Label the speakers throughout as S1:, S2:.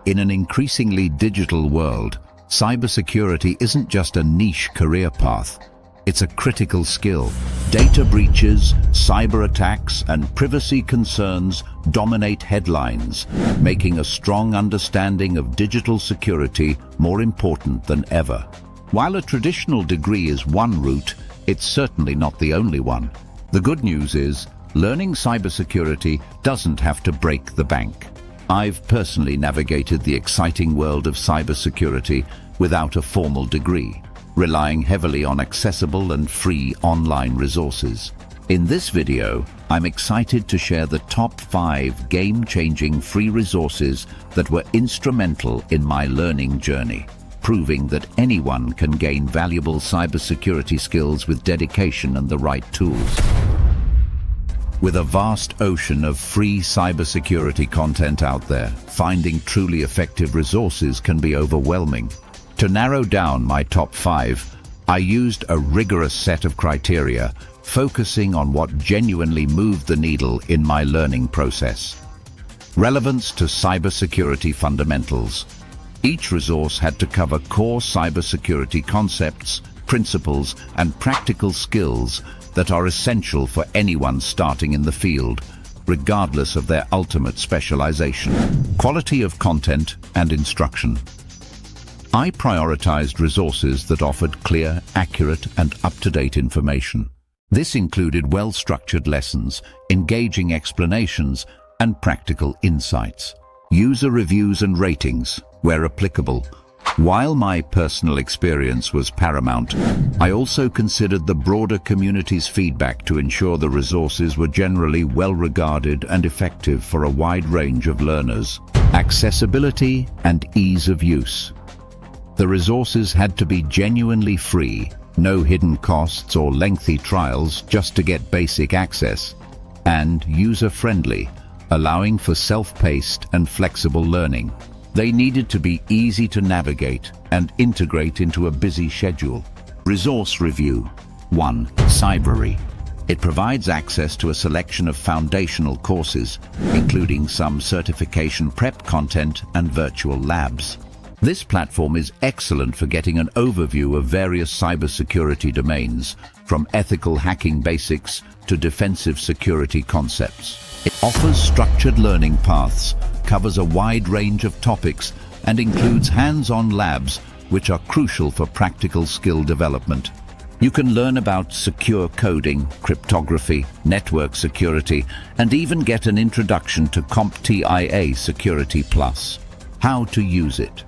S1: In an increasingly digital world, cybersecurity isn't just a niche career path. It's a critical skill. Data breaches, cyber attacks, and privacy concerns dominate headlines, making a strong understanding of digital security more important than ever. While a traditional degree is one route, it's certainly not the only one. The good news is, learning cybersecurity doesn't have to break the bank. I've personally navigated the exciting world of cybersecurity without a formal degree, relying heavily on accessible and free online resources. In this video, I'm excited to share the top 5 game-changing free resources that were instrumental in my learning journey, proving that anyone can gain valuable cybersecurity skills with dedication and the right tools. With a vast ocean of free cybersecurity content out there, finding truly effective resources can be overwhelming. To narrow down my top 5, I used a rigorous set of criteria, focusing on what genuinely moved the needle in my learning process. Relevance to cybersecurity fundamentals. Each resource had to cover core cybersecurity concepts, principles, and practical skills that are essential for anyone starting in the field, regardless of their ultimate specialization. Quality of content and instruction. I prioritized resources that offered clear, accurate, and up-to-date information. This included well-structured lessons, engaging explanations, and practical insights. User reviews and ratings, where applicable. While my personal experience was paramount, I also considered the broader community's feedback to ensure the resources were generally well-regarded and effective for a wide range of learners. Accessibility and ease of use. The resources had to be genuinely free, no hidden costs or lengthy trials just to get basic access, and user-friendly, allowing for self-paced and flexible learning. They needed to be easy to navigate and integrate into a busy schedule. Resource review. 1. Cybery. It provides access to a selection of foundational courses, including some certification prep content and virtual labs. This platform is excellent for getting an overview of various cybersecurity domains, from ethical hacking basics to defensive security concepts. It offers structured learning paths, covers a wide range of topics, and includes hands-on labs, which are crucial for practical skill development. You can learn about secure coding, cryptography, network security, and even get an introduction to CompTIA Security Plus. How to use it.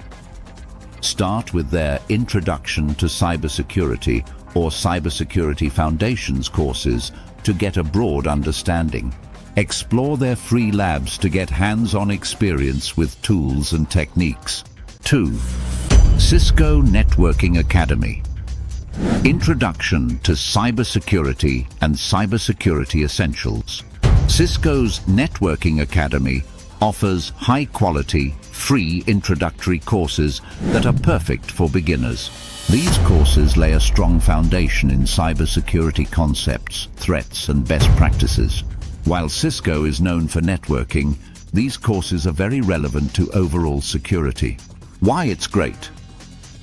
S1: Start with their Introduction to Cybersecurity or Cybersecurity Foundations courses to get a broad understanding. Explore their free labs to get hands-on experience with tools and techniques. 2. Cisco Networking Academy. Introduction to Cybersecurity and Cybersecurity Essentials. Cisco's Networking Academy offers high-quality, free introductory courses that are perfect for beginners. These courses lay a strong foundation in cybersecurity concepts, threats, and best practices. While Cisco is known for networking, these courses are very relevant to overall security. Why it's great?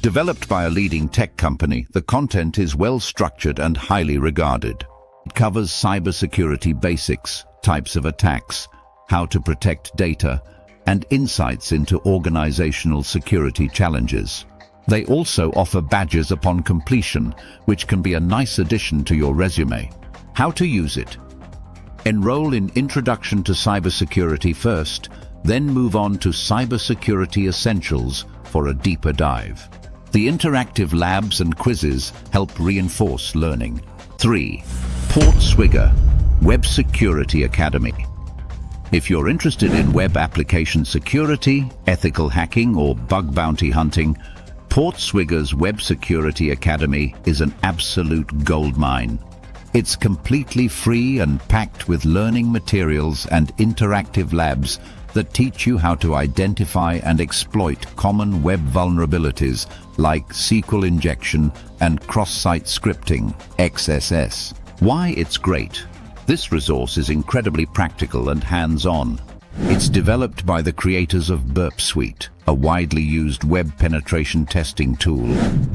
S1: Developed by a leading tech company, the content is well structured and highly regarded. It covers cybersecurity basics, types of attacks, how to protect data, and insights into organizational security challenges. They also offer badges upon completion, which can be a nice addition to your resume. How to use it? Enroll in Introduction to Cybersecurity first, then move on to Cybersecurity Essentials for a deeper dive. The interactive labs and quizzes help reinforce learning. 3. Portswigger Web Security Academy. If you're interested in web application security, ethical hacking, or bug bounty hunting, Portswigger's Web Security Academy is an absolute goldmine. It's completely free and packed with learning materials and interactive labs that teach you how to identify and exploit common web vulnerabilities like SQL injection and cross-site scripting, XSS. Why it's great? This resource is incredibly practical and hands-on. It's developed by the creators of Burp Suite, a widely used web penetration testing tool,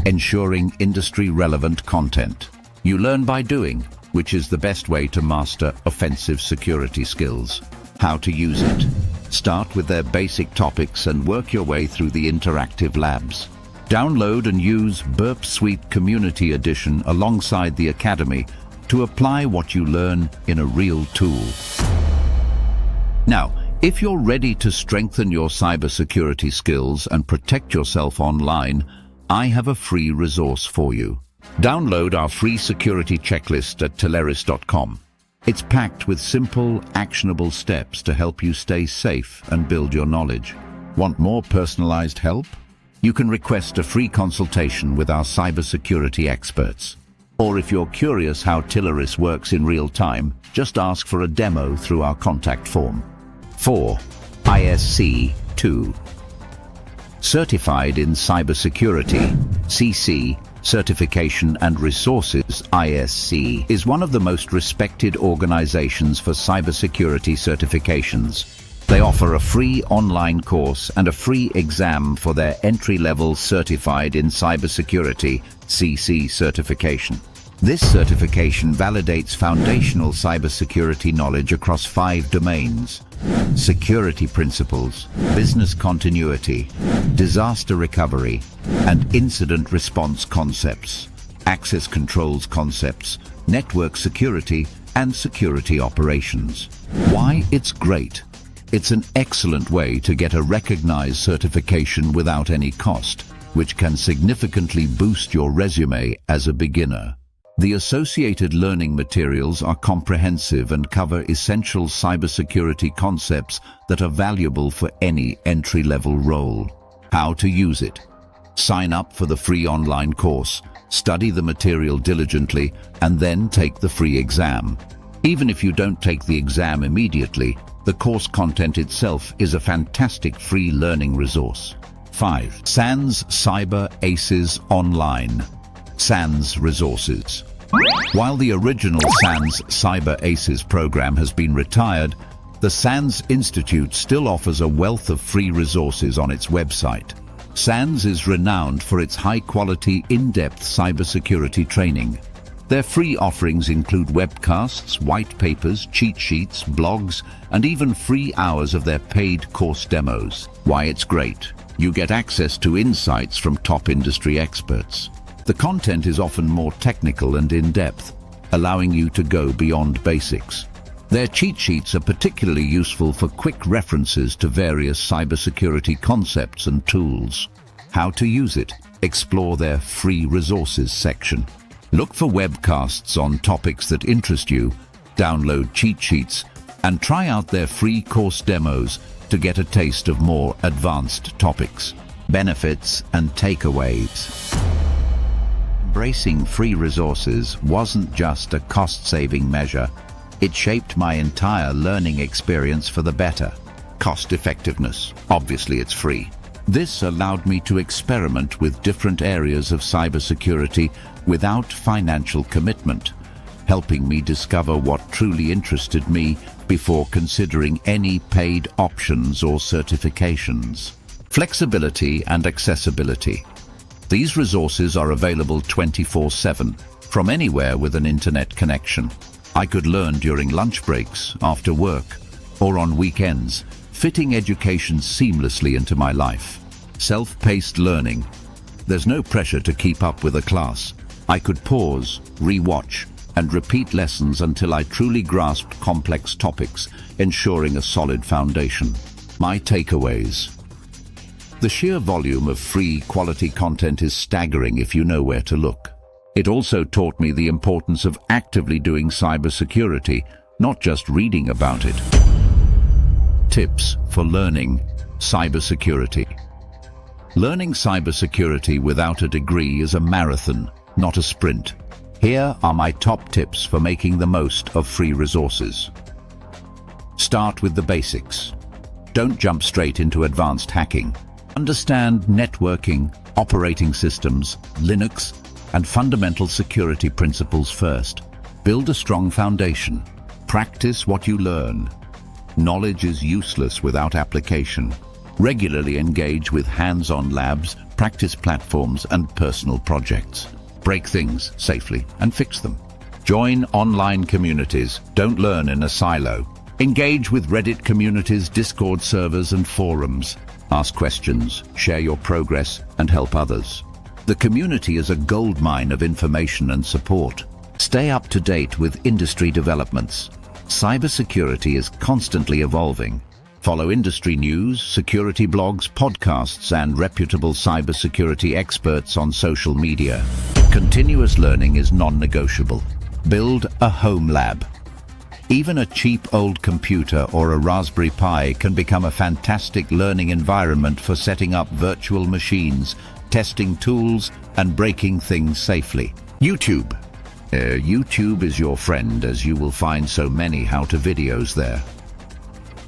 S1: ensuring industry-relevant content. You learn by doing, which is the best way to master offensive security skills. How to use it. Start with their basic topics and work your way through the interactive labs. Download and use Burp Suite Community Edition alongside the Academy to apply what you learn in a real tool. Now, if you're ready to strengthen your cybersecurity skills and protect yourself online, I have a free resource for you. Download our free security checklist at teleris.com. It's packed with simple, actionable steps to help you stay safe and build your knowledge. Want more personalized help? You can request a free consultation with our cybersecurity experts. Or if you're curious how Teleris works in real time, just ask for a demo through our contact form. 4. ISC 2. Certified in Cybersecurity, CC, Certification and Resources, ISC, is one of the most respected organizations for cybersecurity certifications. They offer a free online course and a free exam for their entry-level Certified in Cybersecurity, CC certification. This certification validates foundational cybersecurity knowledge across 5 domains: security principles, business continuity, disaster recovery, and incident response concepts, access controls concepts, network security, and security operations. Why it's great? It's an excellent way to get a recognized certification without any cost, which can significantly boost your resume as a beginner. The associated learning materials are comprehensive and cover essential cybersecurity concepts that are valuable for any entry-level role. How to use it. Sign up for the free online course, study the material diligently, and then take the free exam. Even if you don't take the exam immediately, the course content itself is a fantastic free learning resource. 5. SANS Cyber Aces Online. SANS Resources. While the original SANS Cyber Aces program has been retired, the SANS Institute still offers a wealth of free resources on its website. SANS is renowned for its high-quality, in-depth cybersecurity training. Their free offerings include webcasts, white papers, cheat sheets, blogs, and even free hours of their paid course demos. Why it's great? You get access to insights from top industry experts. The content is often more technical and in-depth, allowing you to go beyond basics. Their cheat sheets are particularly useful for quick references to various cybersecurity concepts and tools. How to use it? Explore their free resources section. Look for webcasts on topics that interest you, download cheat sheets, and try out their free course demos to get a taste of more advanced topics. Benefits and takeaways. Embracing free resources wasn't just a cost-saving measure. It shaped my entire learning experience for the better. Cost effectiveness. Obviously, it's free. This allowed me to experiment with different areas of cybersecurity without financial commitment, helping me discover what truly interested me before considering any paid options or certifications. Flexibility and accessibility. These resources are available 24/7, from anywhere with an internet connection. I could learn during lunch breaks, after work, or on weekends, fitting education seamlessly into my life. Self-paced learning. There's no pressure to keep up with a class. I could pause, re-watch, and repeat lessons until I truly grasped complex topics, ensuring a solid foundation. My takeaways. The sheer volume of free, quality content is staggering if you know where to look. It also taught me the importance of actively doing cybersecurity, not just reading about it. Tips for learning cybersecurity. Learning cybersecurity without a degree is a marathon, not a sprint. Here are my top tips for making the most of free resources. Start with the basics. Don't jump straight into advanced hacking. Understand networking, operating systems, Linux, and fundamental security principles first. Build a strong foundation. Practice what you learn. Knowledge is useless without application. Regularly engage with hands-on labs, practice platforms, and personal projects. Break things safely and fix them. Join online communities. Don't learn in a silo. Engage with Reddit communities, Discord servers, and forums. Ask questions, share your progress, and help others. The community is a goldmine of information and support. Stay up to date with industry developments. Cybersecurity is constantly evolving. Follow industry news, security blogs, podcasts, and reputable cybersecurity experts on social media. Continuous learning is non-negotiable. Build a home lab. Even a cheap old computer or a Raspberry Pi can become a fantastic learning environment for setting up virtual machines, testing tools, and breaking things safely. YouTube. YouTube is your friend, as you will find so many how-to videos there.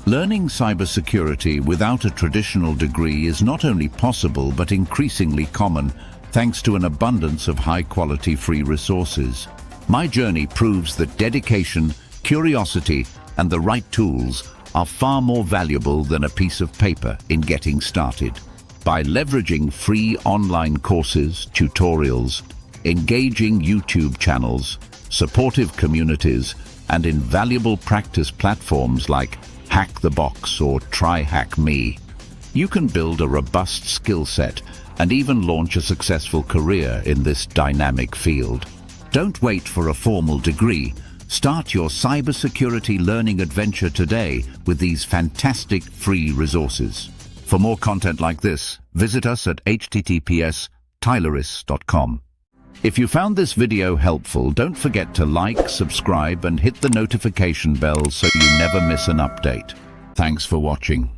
S1: Learning cybersecurity without a traditional degree is not only possible but increasingly common, thanks to an abundance of high-quality free resources. My journey proves that dedication, curiosity, and the right tools are far more valuable than a piece of paper in getting started. By leveraging free online courses, tutorials, engaging YouTube channels, supportive communities, and invaluable practice platforms like Hack the Box or Try Hack Me, you can build a robust skill set and even launch a successful career in this dynamic field. Don't wait for a formal degree. Start your cybersecurity learning adventure today with these fantastic free resources. For more content like this, visit us at https://tyleris.com. If you found this video helpful, don't forget to like, subscribe, and hit the notification bell so you never miss an update. Thanks for watching.